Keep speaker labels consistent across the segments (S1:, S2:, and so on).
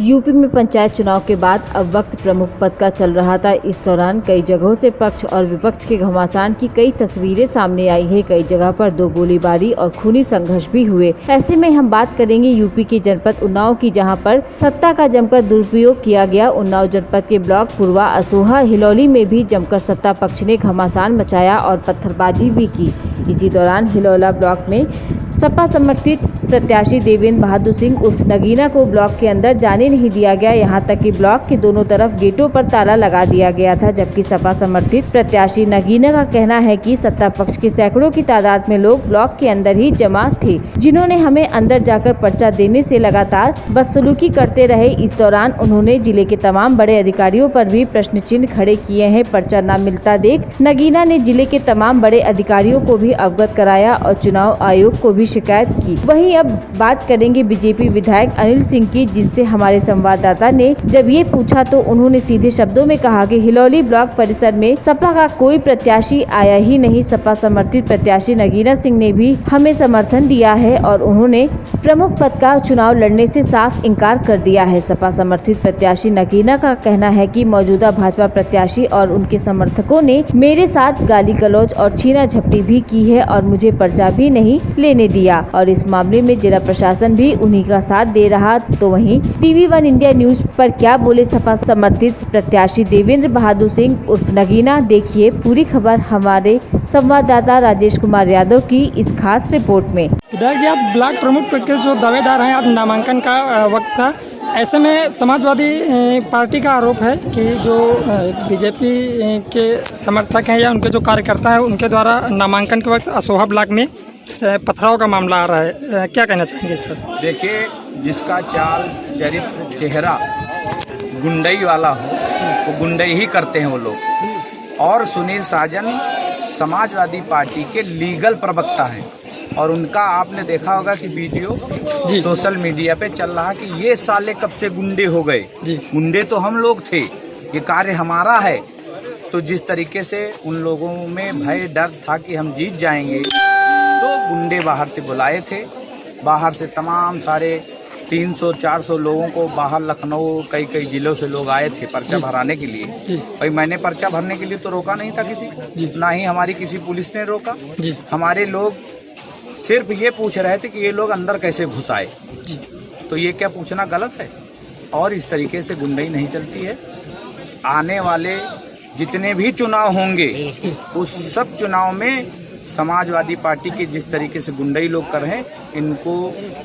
S1: UP में पंचायत चुनाव के बाद अब वक्त प्रमुख पद का चल रहा था। इस दौरान कई जगहों से पक्ष और विपक्ष के घमासान की कई तस्वीरें सामने आई है। कई जगह पर 2 गोलीबारी और खूनी संघर्ष भी हुए। ऐसे में हम बात करेंगे यूपी के जनपद उन्नाव की, जहां पर सत्ता का जमकर दुरुपयोग किया गया। उन्नाव जनपद के ब्लॉक पुरवा, असोहा, हिलौली में भी जमकर सत्ता पक्ष ने घमासान मचाया और पत्थरबाजी भी की। इसी दौरान हिलौला ब्लॉक में सपा समर्थित प्रत्याशी देवेंद्र बहादुर सिंह उर्फ नगीना को ब्लॉक के अंदर जाने नहीं दिया गया। यहां तक कि ब्लॉक के दोनों तरफ गेटों पर ताला लगा दिया गया था। जबकि सपा समर्थित प्रत्याशी नगीना का कहना है कि सत्ता पक्ष के सैकड़ों की तादाद में लोग ब्लॉक के अंदर ही जमा थे, जिन्होंने हमें अंदर जाकर पर्चा देने से लगातार बदसलूकी करते रहे। इस दौरान उन्होंने जिले के तमाम बड़े अधिकारियों पर भी प्रश्न चिन्ह खड़े किए हैं। पर्चा न मिलता देख नगीना ने जिले के तमाम बड़े अधिकारियों को भी अवगत कराया और चुनाव आयोग को भी शिकायत की। वहीं अब बात करेंगे बीजेपी विधायक अनिल सिंह की, जिनसे हमारे संवाददाता ने जब ये पूछा तो उन्होंने सीधे शब्दों में कहा कि हिलौली ब्लॉक परिसर में सपा का कोई प्रत्याशी आया ही नहीं। सपा समर्थित प्रत्याशी नगीना सिंह ने भी हमें समर्थन दिया है और उन्होंने प्रमुख पद का चुनाव लड़ने से साफ इनकार कर दिया है। सपा समर्थित प्रत्याशी नगीना का कहना है कि मौजूदा भाजपा प्रत्याशी और उनके समर्थकों ने मेरे साथ गाली गलौज और छीना झपटी भी की है और मुझे पर्चा भी नहीं लेने दिया और इस मामले में जिला प्रशासन भी उन्हीं का साथ दे रहा। तो वहीं TV1 इंडिया न्यूज पर क्या बोले सपा समर्थित प्रत्याशी देवेंद्र बहादुर सिंह उर्फ नगीना, देखिए पूरी खबर हमारे संवाददाता राजेश कुमार यादव की इस खास रिपोर्ट में।
S2: विधायक जी, आज ब्लॉक प्रमुख पद के जो दावेदार हैं, आज नामांकन का वक्त था। ऐसे में समाजवादी पार्टी का आरोप है कि जो बीजेपी के समर्थक हैं या उनके जो कार्यकर्ता हैं, उनके द्वारा नामांकन के वक्त असोहा ब्लॉक में पथराव का मामला आ रहा है। क्या कहना चाहेंगे इस पर?
S3: देखिए, जिसका चाल चरित्र चेहरा गुंडई वाला हो वो गुंडई ही करते हैं वो लोग। और सुनील साजन समाजवादी पार्टी के लीगल प्रवक्ता हैं और उनका आपने देखा होगा कि वीडियो सोशल मीडिया पे चल रहा कि ये साले कब से गुंडे हो गए। गुंडे तो हम लोग थे, ये कार्य हमारा है। तो जिस तरीके से उन लोगों में भय डर था कि हम जीत जाएंगे, तो गुंडे बाहर से बुलाए थे। बाहर से तमाम सारे 300-400 लोगों को बाहर लखनऊ कई जिलों से लोग आए थे पर्चा भराने के लिए। भाई, मैंने पर्चा भरने के लिए तो रोका नहीं था किसी को, ना ही हमारी किसी पुलिस ने रोका। हमारे लोग सिर्फ ये पूछ रहे थे कि ये लोग अंदर कैसे घुस आए। तो ये क्या पूछना गलत है? और इस तरीके से गुंडई नहीं चलती है। आने वाले जितने भी चुनाव होंगे उस सब चुनाव में समाजवादी पार्टी के जिस तरीके से गुंडई लोग कर रहे हैं, इनको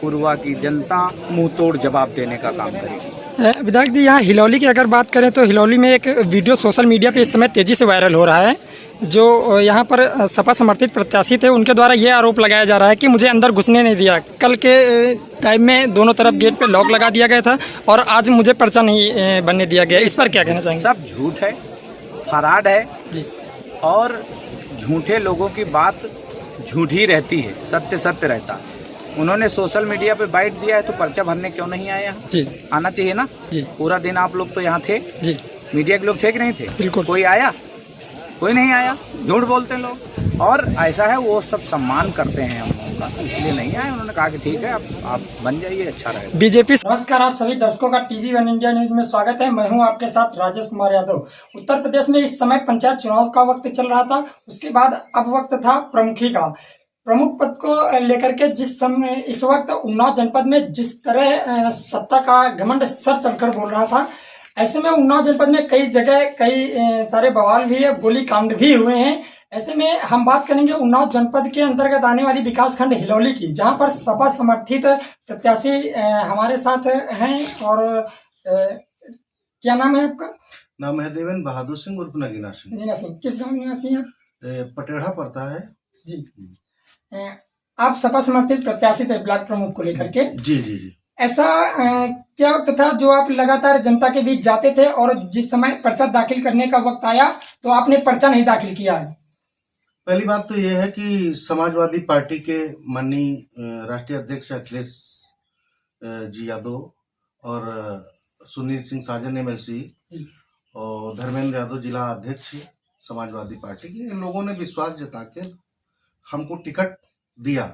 S3: पुरवा की जनता मुंह तोड़ जवाब देने का काम करेगी।
S2: विधायक जी, यहाँ हिलौली की अगर बात करें तो हिलौली में एक वीडियो सोशल मीडिया पे इस समय तेजी से वायरल हो रहा है। जो यहाँ पर सपा समर्थित प्रत्याशी थे, उनके द्वारा ये आरोप लगाया जा रहा है कि मुझे अंदर घुसने नहीं दिया। कल के टाइम में दोनों तरफ गेट पे लॉक लगा दिया गया था और आज मुझे पर्चा नहीं बनने दिया गया। इस पर क्या कहना चाहेंगे?
S3: सब झूठ है, फराड है जी। और झूठे लोगों की बात झूठी रहती है, सत्य सत्य रहता। उन्होंने सोशल मीडिया पे बाइट दिया है तो पर्चा भरने क्यों नहीं आया जी? आना चाहिए ना जी। पूरा दिन आप लोग तो यहाँ थे जी। मीडिया के लोग थे कि नहीं थे? बिल्कुल। कोई आया? कोई नहीं आया। झूठ बोलते हैं लोग। और ऐसा है, वो सब सम्मान करते हैं हम लोगों का, इसलिए नहीं आए। उन्होंने कहा कि ठीक है, आप बन जाइए, अच्छा रहेगा।
S2: बीजेपी। नमस्कार, आप सभी दर्शकों का TV1 इंडिया न्यूज में स्वागत है। मैं हूं आपके साथ राजेश कुमार यादव। उत्तर प्रदेश में इस समय पंचायत चुनाव का वक्त चल रहा था। उसके बाद अब वक्त था प्रमुखी का। प्रमुख पद को लेकर के जिस समय इस वक्त उन्नाव जनपद में जिस तरह सत्ता का घमंड सर चढ़कर बोल रहा था, ऐसे में उन्नाव जनपद में कई जगह कई सारे बवाल भी है, गोली कांड भी हुए हैं। ऐसे में हम बात करेंगे उन्नाव जनपद के अंतर्गत आने वाली विकासखंड हिलौली की, जहां पर सपा समर्थित प्रत्याशी हमारे साथ हैं। और क्या नाम है आपका?
S4: नाम है देवेंद्र बहादुर सिंह उर्फ नगीना सिंह।
S2: नगीना सिंह किस गाँव निवासी हैं?
S4: पटेढ़ा पड़ता है
S2: जी। आप सपा समर्थित प्रत्याशी थे ब्लॉक प्रमुख को लेकर के।
S4: जी जी जी।
S2: ऐसा क्या वक्त था जो आप लगातार जनता के बीच जाते थे और जिस समय पर्चा दाखिल करने का वक्त आया तो आपने पर्चा नहीं दाखिल किया है?
S4: पहली बात तो यह है कि समाजवादी पार्टी के माननीय राष्ट्रीय अध्यक्ष अखिलेश जी यादव और सुनील सिंह साजन MLC और धर्मेंद्र यादव जिला अध्यक्ष समाजवादी पार्टी के, इन लोगों ने विश्वास जता के हमको टिकट दिया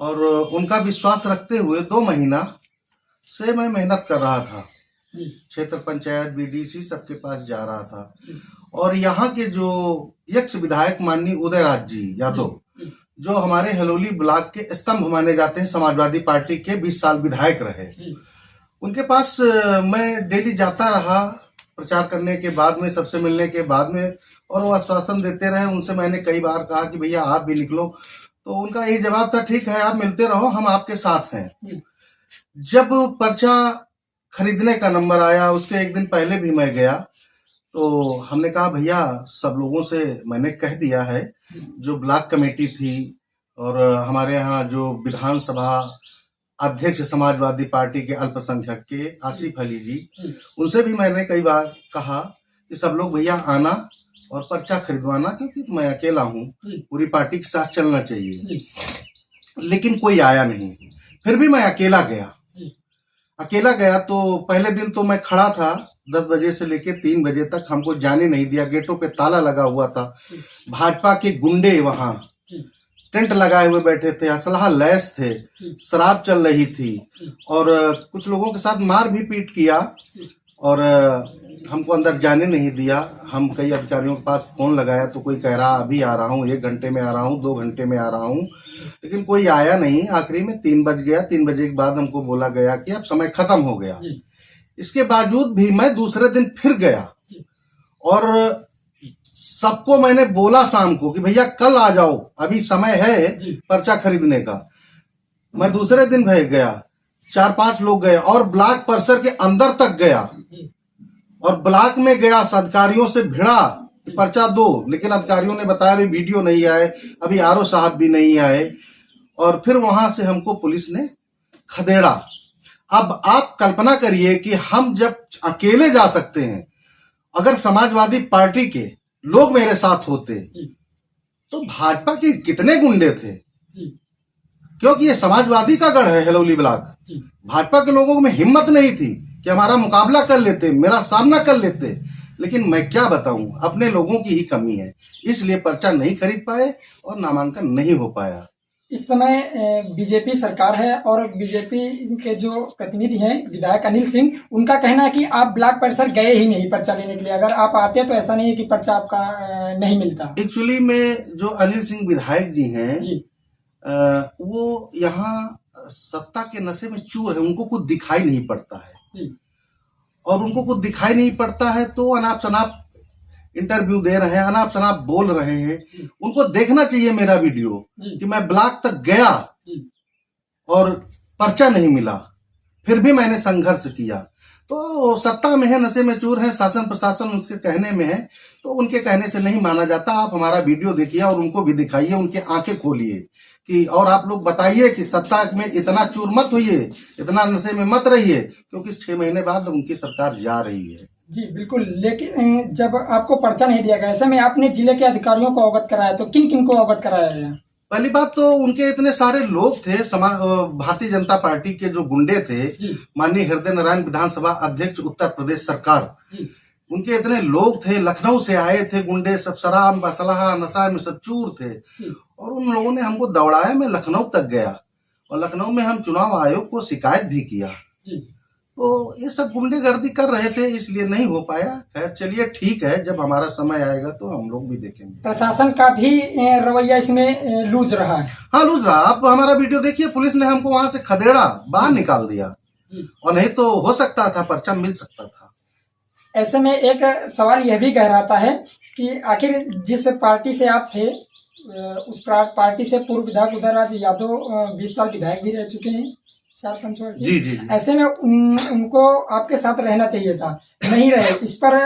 S4: और उनका विश्वास रखते हुए 2 महीना से मैं मेहनत कर रहा था।
S2: जी
S4: क्षेत्र पंचायत बीडीसी सबके पास जा रहा था। और यहाँ के जो एक्स विधायक माननीय उदयराज जी यादव, जो हमारे हलोली ब्लॉक के स्तंभ माने जाते हैं, समाजवादी पार्टी के 20 साल विधायक रहे, उनके पास मैं डेली जाता रहा प्रचार करने के बाद में, सबसे मिलने के बाद में, और वो आश्वासन देते रहे। उनसे मैंने कई बार कहा कि भैया आप भी निकलो, तो उनका यही जवाब था, ठीक है आप मिलते रहो, हम आपके साथ हैं। जब पर्चा खरीदने का नंबर आया, उसके एक दिन पहले भी मैं गया, तो हमने कहा भैया सब लोगों से मैंने कह दिया है, जो ब्लॉक कमेटी थी और हमारे यहाँ जो विधानसभा अध्यक्ष समाजवादी पार्टी के अल्पसंख्यक के आसिफ अली जी, उनसे भी मैंने कई बार कहा कि सब लोग भैया आना और पर्चा खरीदवाना, क्योंकि मैं अकेला हूँ, पूरी पार्टी के साथ चलना चाहिए। लेकिन कोई आया नहीं। फिर भी मैं अकेला गया तो पहले दिन तो मैं खड़ा था 10 बजे से लेके 3 बजे तक, हमको जाने नहीं दिया, गेटों पे ताला लगा हुआ था। भाजपा के गुंडे वहां टेंट लगाए हुए बैठे थे, असलहा लैस थे, शराब चल रही थी और कुछ लोगों के साथ मार भी पीट किया और हमको अंदर जाने नहीं दिया। हम कई अधिकारियों के पास फोन लगाया तो कोई कह रहा अभी आ रहा हूँ, 1 घंटे में आ रहा हूँ, 2 घंटे में आ रहा हूँ, लेकिन कोई आया नहीं। आखिरी में 3 बज गया। 3 बजे के बाद हमको बोला गया कि अब समय खत्म हो गया। इसके बावजूद भी मैं दूसरे दिन फिर गया और सबको मैंने बोला शाम को कि भैया कल आ जाओ, अभी समय है पर्चा खरीदने का। मैं दूसरे दिन भाई गया, 4-5 लोग गए और ब्लॉक परिसर के अंदर तक गया और ब्लॉक में गया, अधिकारियों से भिड़ा पर्चा दो, लेकिन अधिकारियों ने बताया अभी वीडियो नहीं आए, अभी आरओ साहब भी नहीं आए और फिर वहां से हमको पुलिस ने खदेड़ा। अब आप कल्पना करिए कि हम जब अकेले जा सकते हैं, अगर समाजवादी पार्टी के लोग मेरे साथ होते तो भाजपा के कितने गुंडे थे, क्योंकि ये समाजवादी का गढ़ है हलोली ब्लॉक। भाजपा के लोगों में हिम्मत नहीं थी कि हमारा मुकाबला कर लेते, मेरा सामना कर लेते, लेकिन मैं क्या बताऊं, अपने लोगों की ही कमी है, इसलिए पर्चा नहीं खरीद पाए और नामांकन नहीं हो पाया।
S2: इस समय बीजेपी सरकार है और बीजेपी के जो प्रतिनिधि हैं विधायक अनिल सिंह, उनका कहना है कि आप ब्लॉक परिसर गए ही नहीं पर्चा लेने के लिए, अगर आप आते तो ऐसा नहीं है कि पर्चा आपका नहीं मिलता।
S4: एक्चुअली में जो अनिल सिंह विधायक जी हैं वो यहाँ सत्ता के नशे में चूर है, उनको कुछ दिखाई नहीं पड़ता है और उनको कुछ दिखाई नहीं पड़ता है तो अनाप शनाप इंटरव्यू दे रहे हैं, अनाप शनाप बोल रहे हैं। उनको देखना चाहिए मेरा वीडियो कि मैं ब्लॉक तक गया और पर्चा नहीं मिला, फिर भी मैंने संघर्ष किया। तो सत्ता में है, नशे में चूर है, शासन प्रशासन उसके कहने में है, तो उनके कहने से नहीं माना जाता। आप हमारा वीडियो देखिए और उनको भी दिखाइए, उनके आंखें खोलिए कि और आप लोग बताइए कि सत्ता में इतना चूर मत होइए, इतना नशे में मत रहिए, क्योंकि 6 महीने बाद उनकी सरकार जा रही है।
S2: जी बिल्कुल, लेकिन जब आपको पर्चा नहीं दिया गया, ऐसे में आपने जिले के अधिकारियों को अवगत कराया, तो किन किन को अवगत कराया गया?
S4: पहली बात तो उनके इतने सारे लोग थे, भारतीय जनता पार्टी के जो गुंडे थे, माननीय हृदय नारायण विधानसभा अध्यक्ष उत्तर प्रदेश सरकार, उनके इतने लोग थे, लखनऊ से आए थे गुंडे, सब शराब असलहा नशा में सब चूर थे और उन लोगों ने हमको दौड़ाया। मैं लखनऊ तक गया और लखनऊ में हम चुनाव आयोग को शिकायत भी किया। तो ये सब गुंडेगर्दी कर रहे थे, इसलिए नहीं हो पाया। खैर चलिए ठीक है, जब हमारा समय आएगा तो हम लोग भी देखेंगे।
S2: प्रशासन का भी रवैया इसमें लूज रहा है।
S4: हाँ लूज रहा। आप हमारा वीडियो देखिए, पुलिस ने हमको वहां से खदेड़ा, बाहर निकाल दिया और नहीं तो हो सकता था पर्चा मिल सकता था।
S2: ऐसे में एक सवाल यह भी गहराता है कि आखिर जिस पार्टी से आप थे उस पार्टी से पूर्व विधायक उदयराज यादव 20 साल विधायक भी रह चुके हैं, 4-5 वर्ष।
S4: जी।
S2: ऐसे में उनको आपके साथ रहना चाहिए था, नहीं रहे, इस पर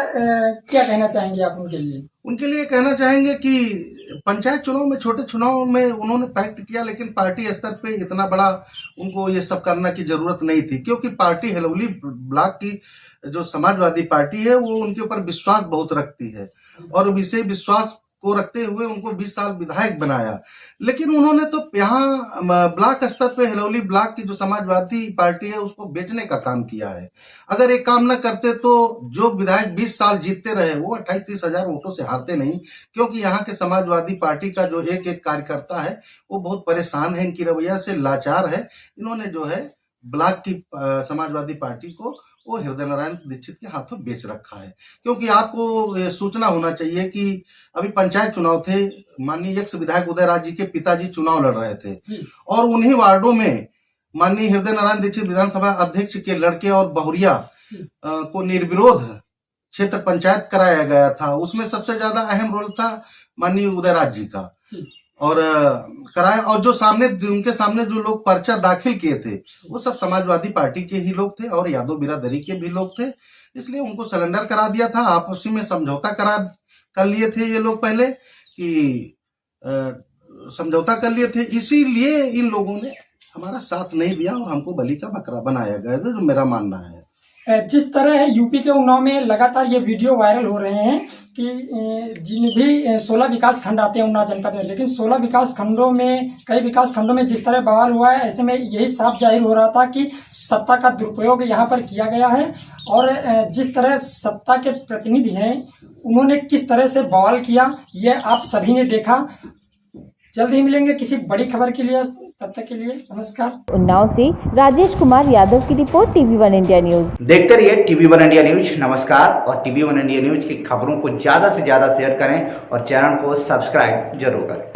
S2: क्या कहना चाहेंगे आप उनके लिए?
S4: उनके लिए कहना चाहेंगे कि पंचायत चुनाव में, छोटे चुनाव में उन्होंने पैक्ट किया, लेकिन पार्टी स्तर पे इतना बड़ा उनको ये सब करना की जरूरत नहीं थी, क्योंकि पार्टी हलोली ब्लॉक की जो समाजवादी पार्टी है वो उनके ऊपर विश्वास बहुत रखती है और इसे विश्वास को रखते हुए उनको 20 साल विधायक बनाया। लेकिन उन्होंने तो यहाँ ब्लॉक स्तर पे हलोली ब्लॉक की जो समाजवादी पार्टी है उसको बेचने का काम किया है। अगर एक काम न करते तो जो विधायक 20 साल जीतते रहे वो 28-30 हजार वोटों से हारते नहीं, क्योंकि यहाँ के समाजवादी पार्टी का जो एक एक कार्यकर्ता है वो बहुत परेशान है, इनकी रवैया से लाचार है। इन्होंने जो है ब्लॉक की समाजवादी पार्टी को वो हृदय नारायण दीक्षित के हाथों बेच रखा है। क्योंकि आपको ये सूचना होना चाहिए कि अभी पंचायत चुनाव थे, माननीय एक्स विधायक उदयराज जी के पिताजी चुनाव लड़ रहे थे और उन्हीं वार्डों में माननीय हृदय नारायण दीक्षित विधानसभा अध्यक्ष के लड़के और बहुरिया को निर्विरोध क्षेत्र पंचायत कराया गया था। उसमें सबसे ज्यादा अहम रोल था माननीय उदयराज जी का और कराया, और जो उनके सामने जो लोग पर्चा दाखिल किए थे वो सब समाजवादी पार्टी के ही लोग थे और यादव बिरादरी के भी लोग थे। इसलिए उनको सरेंडर करा दिया था। आपसी में समझौता कर लिए थे ये लोग पहले कि समझौता कर लिए थे, इसीलिए इन लोगों ने हमारा साथ नहीं दिया और हमको बलि का बकरा बनाया गया, जो मेरा मानना है।
S2: जिस तरह यूपी के उन्नाव में लगातार ये वीडियो वायरल हो रहे हैं कि जिन भी 16 विकास खंड आते हैं उन्नाव जनपद में, लेकिन 16 विकास खंडों में कई विकास खंडों में जिस तरह बवाल हुआ है, ऐसे में यही साफ जाहिर हो रहा था कि सत्ता का दुरुपयोग यहाँ पर किया गया है। और जिस तरह सत्ता के प्रतिनिधि हैं उन्होंने किस तरह से बवाल किया ये आप सभी ने देखा। जल्द ही मिलेंगे किसी बड़ी खबर के लिए, तब तक के लिए नमस्कार।
S1: उन्नाव से राजेश कुमार यादव की रिपोर्ट, TV1 इंडिया न्यूज।
S5: देखते रहिए TV1 इंडिया न्यूज। नमस्कार। और TV1 इंडिया न्यूज की खबरों को ज्यादा से ज्यादा शेयर करें और चैनल को सब्सक्राइब जरूर करें।